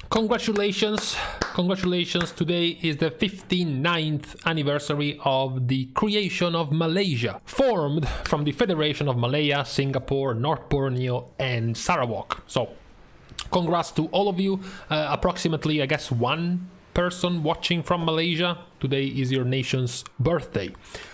Congratulations, congratulations. Today is the 59th anniversary of the creation of Malaysia, formed from the Federation of Malaya, Singapore, North Borneo and Sarawak. So congrats to all of you. Approximately, I guess, one person watching from Malaysia. Today is your nation's birthday.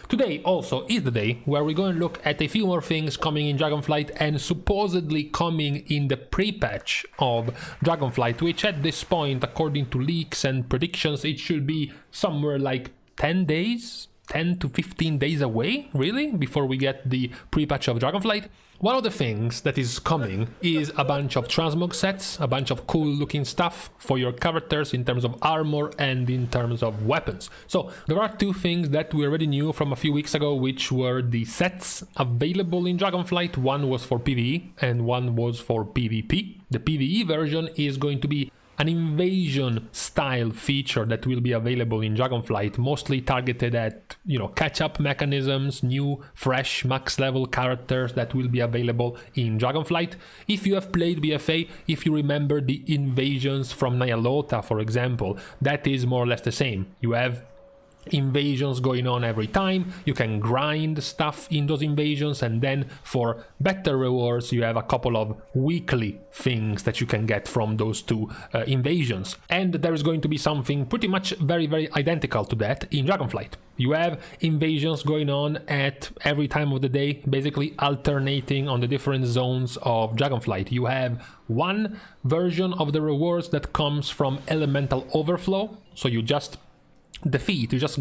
Today also is the day where we're going to look at a few more things coming in Dragonflight and supposedly coming in the pre-patch of Dragonflight, which at this point, according to leaks and predictions, it should be somewhere like 10 days, 10 to 15 days away, really, before we get the pre-patch of Dragonflight. One of the things that is coming is a bunch of Transmog sets, a bunch of cool looking stuff for your characters in terms of armor and in terms of weapons. So there are two things that we already knew from a few weeks ago, which were the sets available in Dragonflight. One was for PvE and one was for PvP. The PvE version is going to be an invasion style feature that will be available in Dragonflight, mostly targeted at, catch-up mechanisms, new, fresh, max level characters that will be available in Dragonflight. If you have played BFA, if you remember the invasions from Nyalota, for example, that is more or less the same. You have invasions going on every time, you can grind stuff in those invasions, and then for better rewards you have a couple of weekly things that you can get from those two invasions. And there is going to be something pretty much very identical to that in Dragonflight. You have invasions going on at every time of the day, basically alternating on the different zones of Dragonflight. You have one version of the rewards that comes from elemental overflow, so you just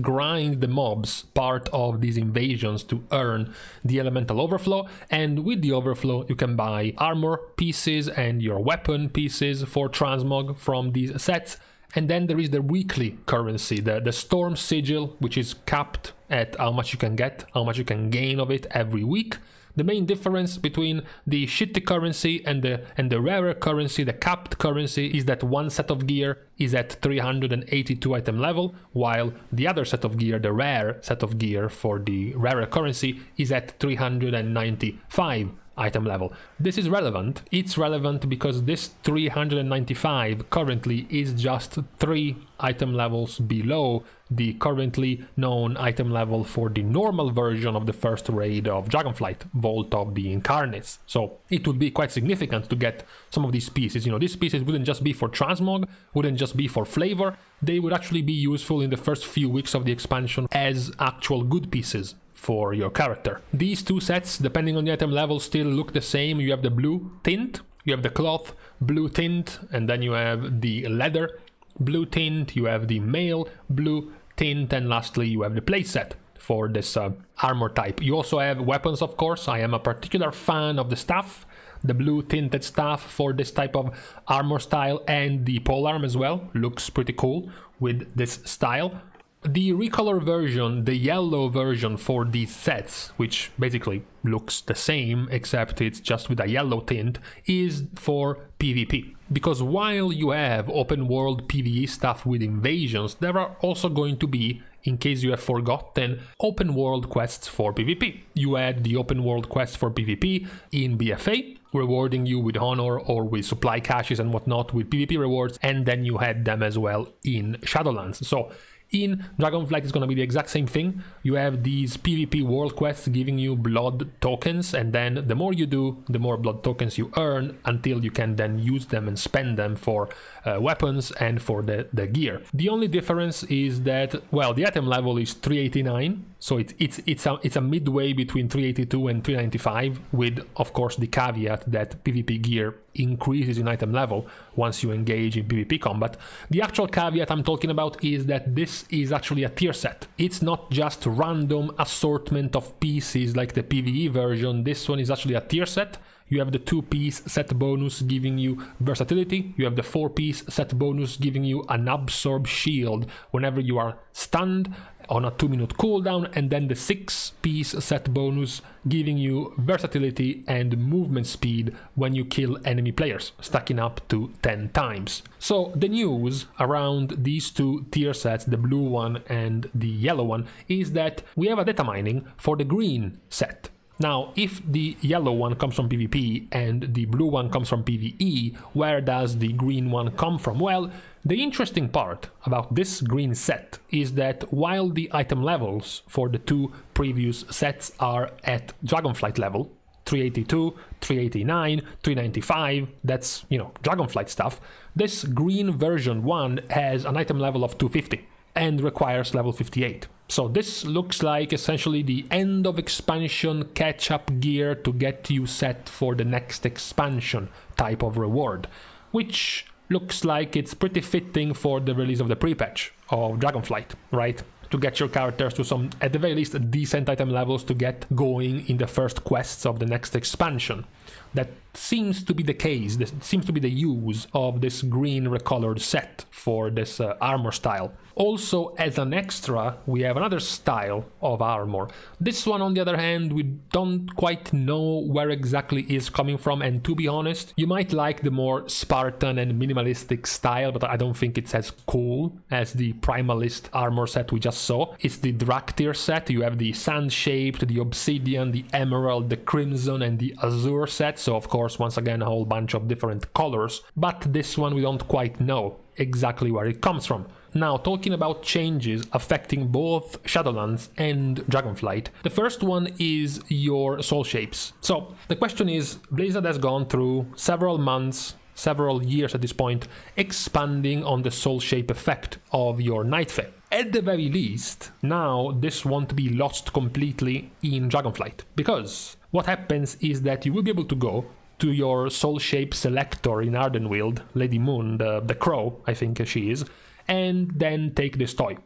grind the mobs part of these invasions to earn the elemental overflow, and with the overflow you can buy armor pieces and your weapon pieces for Transmog from these sets. And then there is the weekly currency, the storm sigil, which is capped at how much you can get, how much you can gain of it every week. The main difference between the shitty currency and the rarer currency, the capped currency, is that one set of gear is at 382 item level, while the other set of gear, the rare set of gear for the rarer currency, is at 395 item level. This is relevant. It's relevant because this 395 currently is just 3 item levels below the currently known item level for the normal version of the first raid of Dragonflight, Vault of the Incarnates. So it would be quite significant to get some of these pieces. These pieces wouldn't just be for Transmog, wouldn't just be for flavor, they would actually be useful in the first few weeks of the expansion as actual good pieces for your character. These two sets, depending on the item level, still look the same. You have the blue tint, you have the cloth blue tint, and then you have the leather blue tint, you have the mail blue tint, and lastly you have the playset for this armor type. You also have weapons, of course. I am a particular fan of the staff, the blue tinted staff for this type of armor style, and the polearm as well. Looks pretty cool with this style. The recolor version, the yellow version for these sets, which basically looks the same except it's just with a yellow tint, is for PvP. Because while you have open world PvE stuff with invasions, there are also going to be, in case you have forgotten, open world quests for PvP. You had the open world quests for PvP in BFA, rewarding you with honor or with supply caches and whatnot with PvP rewards, and then you had them as well in Shadowlands. So in Dragonflight it's going to be the exact same thing. You have these PvP world quests giving you blood tokens, and then the more you do, the more blood tokens you earn, until you can then use them and spend them for weapons and for the gear. The only difference is that, well, the item level is 389, so it's a midway between 382 and 395, with of course the caveat that PvP gear increases in item level once you engage in PvP combat. The actual caveat I'm talking about is that this is actually a tier set. It's not just random assortment of pieces like the PvE version. This one is actually a tier set. You have the 2-piece set bonus giving you versatility. You have the 4-piece set bonus giving you an absorb shield whenever you are stunned on a 2-minute cooldown, and then the 6-piece set bonus giving you versatility and movement speed when you kill enemy players, stacking up to 10 times. So the news around these two tier sets, the blue one and the yellow one, is that we have a data mining for the green set. Now, if the yellow one comes from PvP and the blue one comes from PvE, where does the green one come from? Well, the interesting part about this green set is that while the item levels for the two previous sets are at Dragonflight level, 382, 389, 395, that's, Dragonflight stuff, this green version 1 has an item level of 250 and requires level 58. So this looks like essentially the end of expansion catch-up gear to get you set for the next expansion type of reward, which looks like it's pretty fitting for the release of the pre-patch of Dragonflight, right? To get your characters to some, at the very least, decent item levels to get going in the first quests of the next expansion. That seems to be the case. This seems to be the use of this green recolored set for this armor style. Also, as an extra, we have another style of armor. This one, on the other hand, we don't quite know where exactly is coming from, and to be honest, you might like the more Spartan and minimalistic style, but I don't think it's as cool as the Primalist armor set we just saw. It's the Draktyr set. You have the Sand-shaped, the Obsidian, the Emerald, the Crimson, and the Azure set, so of course, once again, a whole bunch of different colors, but this one we don't quite know exactly where it comes from. Now, talking about changes affecting both Shadowlands and Dragonflight, the first one is your soul shapes. So the question is, Blizzard has gone through several months, several years at this point, expanding on the soul shape effect of your Nightfey. At the very least, now this won't be lost completely in Dragonflight, because what happens is that you will be able to go to your soul shape selector in Ardenweald, Lady Moon, the crow, I think she is, and then take this toy.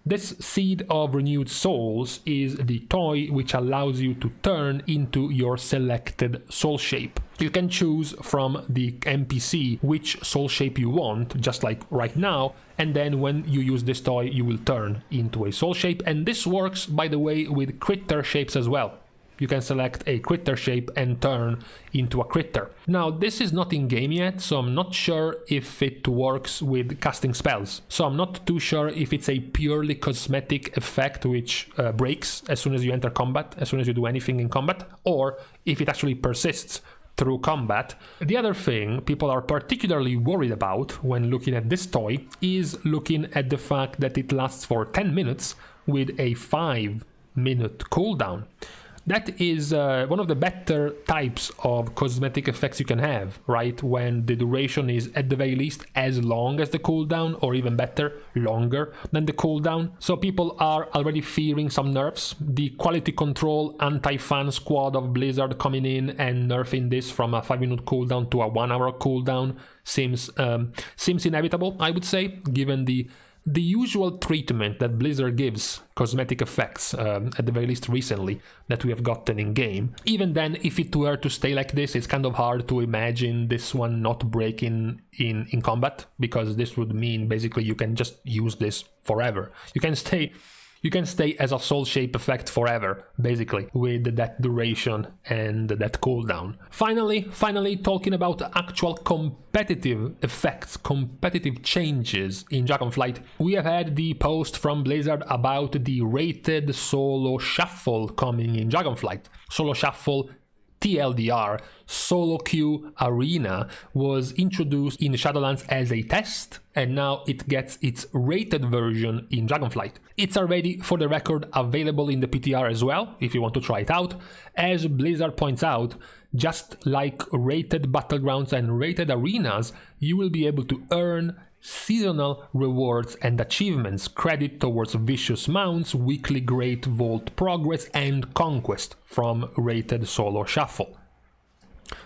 This Seed of Renewed Souls is the toy which allows you to turn into your selected soul shape. You can choose from the NPC which soul shape you want, just like right now, and then when you use this toy you will turn into a soul shape, and this works, by the way, with critter shapes as well. You can select a critter shape and turn into a critter. Now, this is not in game yet, so I'm not sure if it works with casting spells. So I'm not too sure if it's a purely cosmetic effect which breaks as soon as you enter combat, as soon as you do anything in combat, or if it actually persists through combat. The other thing people are particularly worried about when looking at this toy is looking at the fact that it lasts for 10 minutes with a 5-minute cooldown. That is one of the better types of cosmetic effects you can have, right? When the duration is at the very least as long as the cooldown, or even better, longer than the cooldown. So people are already fearing some nerfs. The quality control anti-fan squad of Blizzard coming in and nerfing this from a 5-minute cooldown to a 1-hour cooldown seems inevitable, I would say, given the usual treatment that Blizzard gives cosmetic effects, at the very least recently, that we have gotten in game. Even then, if it were to stay like this, it's kind of hard to imagine this one not breaking in combat, because this would mean basically you can just use this forever. You can stay as a soul shape effect forever, basically, with that duration and that cooldown. Finally, talking about actual competitive effects, competitive changes in Dragonflight, we have had the post from Blizzard about the rated solo shuffle coming in Dragonflight. Solo shuffle, TLDR, Solo Queue Arena, was introduced in Shadowlands as a test, and now it gets its rated version in Dragonflight. It's already, for the record, available in the PTR as well, if you want to try it out. As Blizzard points out, just like rated battlegrounds and rated arenas, you will be able to earn seasonal rewards and achievements, credit towards vicious mounts, weekly great vault progress, and conquest from rated solo shuffle.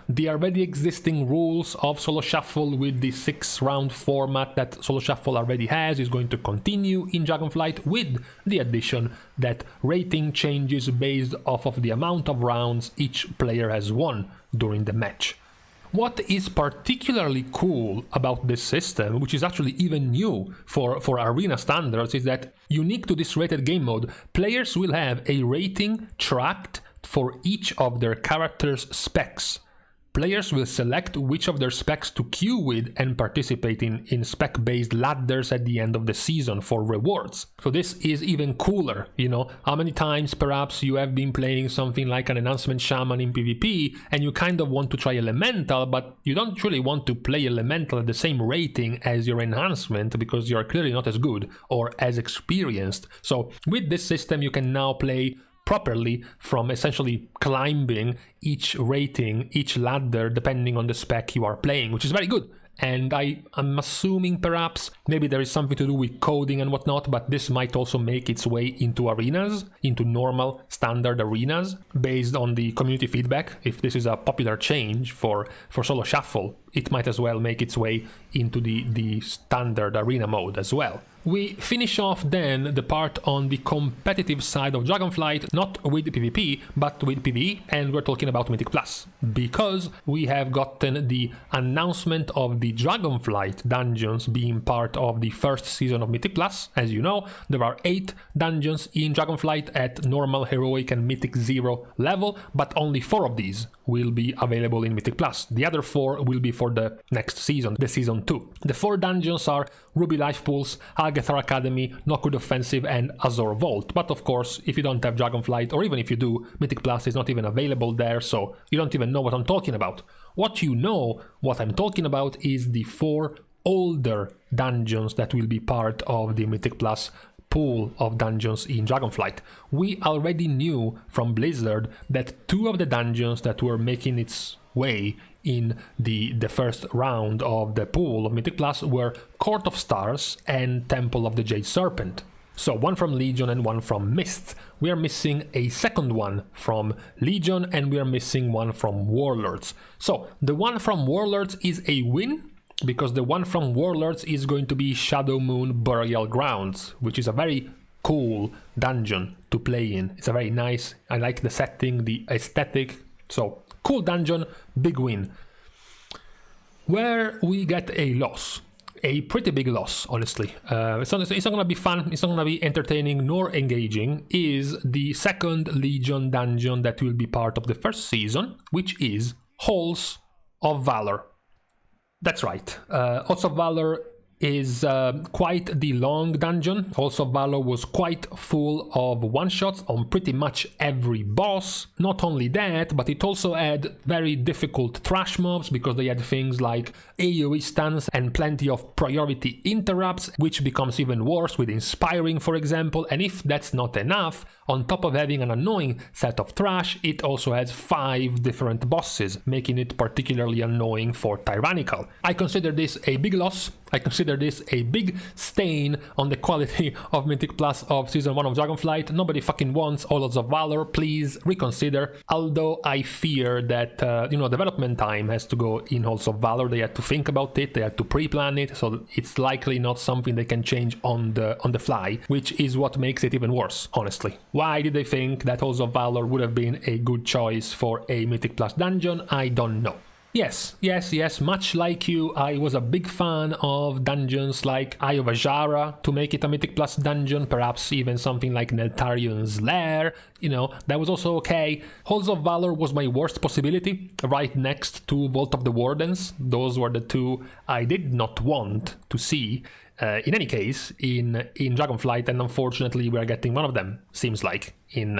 The already existing rules of solo shuffle with the 6-round format that solo shuffle already has is going to continue in Dragonflight, with the addition that rating changes based off of the amount of rounds each player has won during the match. What is particularly cool about this system, which is actually even new for arena standards, is that, unique to this rated game mode, players will have a rating tracked for each of their character's specs. Players will select which of their specs to queue with and participate in spec-based ladders at the end of the season for rewards. So this is even cooler, you know. How many times perhaps you have been playing something like an Enhancement Shaman in PvP and you kind of want to try Elemental, but you don't really want to play Elemental at the same rating as your Enhancement because you're clearly not as good or as experienced. So with this system you can now play properly from essentially climbing each rating, each ladder, depending on the spec you are playing, which is very good. And I'm assuming perhaps maybe there is something to do with coding and whatnot, but this might also make its way into arenas, into normal standard arenas, based on the community feedback. If this is a popular change for Solo Shuffle, it might as well make its way into the standard arena mode as well. We finish off then the part on the competitive side of Dragonflight, not with PvP, but with PvE, and we're talking about Mythic Plus, because we have gotten the announcement of the Dragonflight dungeons being part of the first season of Mythic Plus. As you know, there are 8 dungeons in Dragonflight at normal, heroic and Mythic 0 level, but only 4 of these will be available in Mythic Plus. The other 4 will be for the next season, the season 2. The 4 dungeons are Ruby Life Pools, Algethar Academy, Nokud Offensive and Azor Vault. But of course, if you don't have Dragonflight, or even if you do, Mythic Plus is not even available there, so you don't even know what I'm talking about. What you know, what I'm talking about, is the 4 older dungeons that will be part of the Mythic Plus pool of dungeons in Dragonflight. We already knew from Blizzard that 2 of the dungeons that were making its way in the first round of the pool of Mythic Plus were Court of Stars and Temple of the Jade Serpent. So 1 from Legion and 1 from Mist. We are missing a second one from Legion and we are missing 1 from Warlords. So the 1 from Warlords is a win, because the 1 from Warlords is going to be Shadow Moon Burial Grounds, which is a very cool dungeon to play in. It's a very nice, I like the setting, the aesthetic, so cool dungeon, big win. Where we get a loss, a pretty big loss, honestly. It's not going to be fun, it's not going to be entertaining nor engaging, is the second Legion dungeon that will be part of the first season, which is Halls of Valor. That's right. Halls of Valor is quite the long dungeon. Halls of Valor was quite full of one-shots on pretty much every boss. Not only that, but it also had very difficult trash mobs, because they had things like AoE stuns and plenty of priority interrupts, which becomes even worse with Inspiring, for example. And if that's not enough, on top of having an annoying set of trash, it also has 5 different bosses, making it particularly annoying for Tyrannical. I consider this a big loss. I consider this a big stain on the quality of Mythic Plus of Season 1 of Dragonflight. Nobody fucking wants Halls of Valor, please reconsider. Although I fear that, development time has to go in Halls of Valor. They had to think about it, they had to pre-plan it, so it's likely not something they can change on the fly, which is what makes it even worse, honestly. Why did they think that Halls of Valor would have been a good choice for a Mythic Plus dungeon? I don't know. Yes, much like you, I was a big fan of dungeons like Eye of Ajara to make it a Mythic Plus dungeon, perhaps even something like Neltarian's Lair, that was also okay. Halls of Valor was my worst possibility, right next to Vault of the Wardens. Those were the 2 I did not want to see. In any case, in Dragonflight, and unfortunately we are getting one of them, seems like, in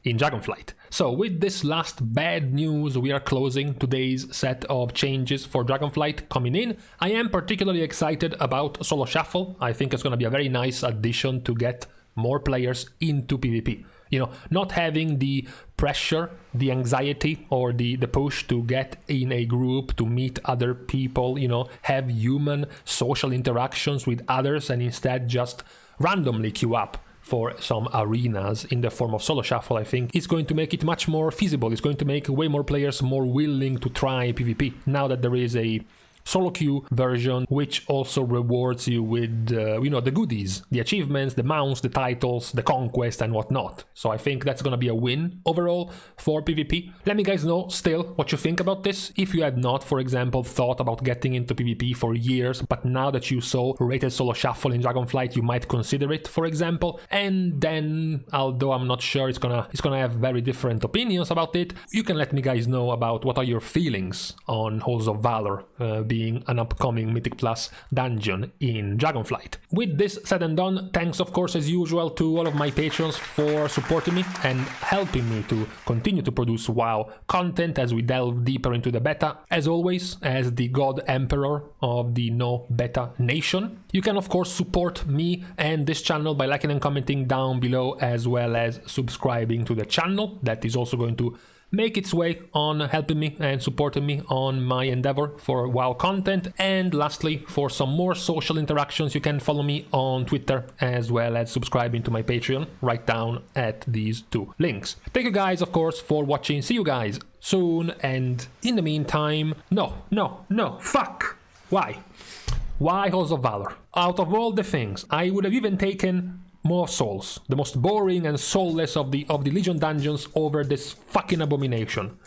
Dragonflight. So with this last bad news, we are closing today's set of changes for Dragonflight coming in. I am particularly excited about Solo Shuffle. I think it's going to be a very nice addition to get more players into PvP. Not having the pressure, the anxiety, or the push to get in a group, to meet other people, have human social interactions with others, and instead just randomly queue up for some arenas in the form of Solo Shuffle. I think it's going to make it much more feasible. It's going to make way more players more willing to try PvP, now that there is a solo queue version, which also rewards you with, you know, the goodies, the achievements, the mounts, the titles, the conquest and whatnot. So I think that's gonna be a win overall for PvP. Let me guys know still what you think about this. If you had not, for example, thought about getting into PvP for years, but now that you saw rated solo shuffle in Dragonflight, you might consider it, for example. And then, although I'm not sure it's gonna have very different opinions about it, you can let me guys know about what are your feelings on Halls of Valor being an upcoming Mythic Plus dungeon in Dragonflight. With this said and done, thanks of course as usual to all of my patrons for supporting me and helping me to continue to produce WoW content as we delve deeper into the beta. As always, as the God Emperor of the No Beta Nation, you can of course support me and this channel by liking and commenting down below, as well as subscribing to the channel. That is also going to make its way on helping me and supporting me on my endeavor for WoW content. And lastly, for some more social interactions, you can follow me on Twitter as well as subscribing to my Patreon right down at these two links. Thank you guys, of course, for watching. See you guys soon, and in the meantime, no, fuck! Why Halls of Valor? Out of all the things, I would have even taken more souls, the most boring and soulless of the Legion dungeons, over this fucking abomination.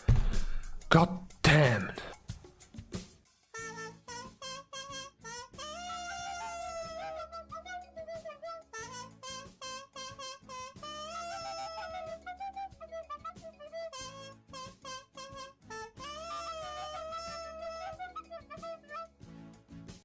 God damn.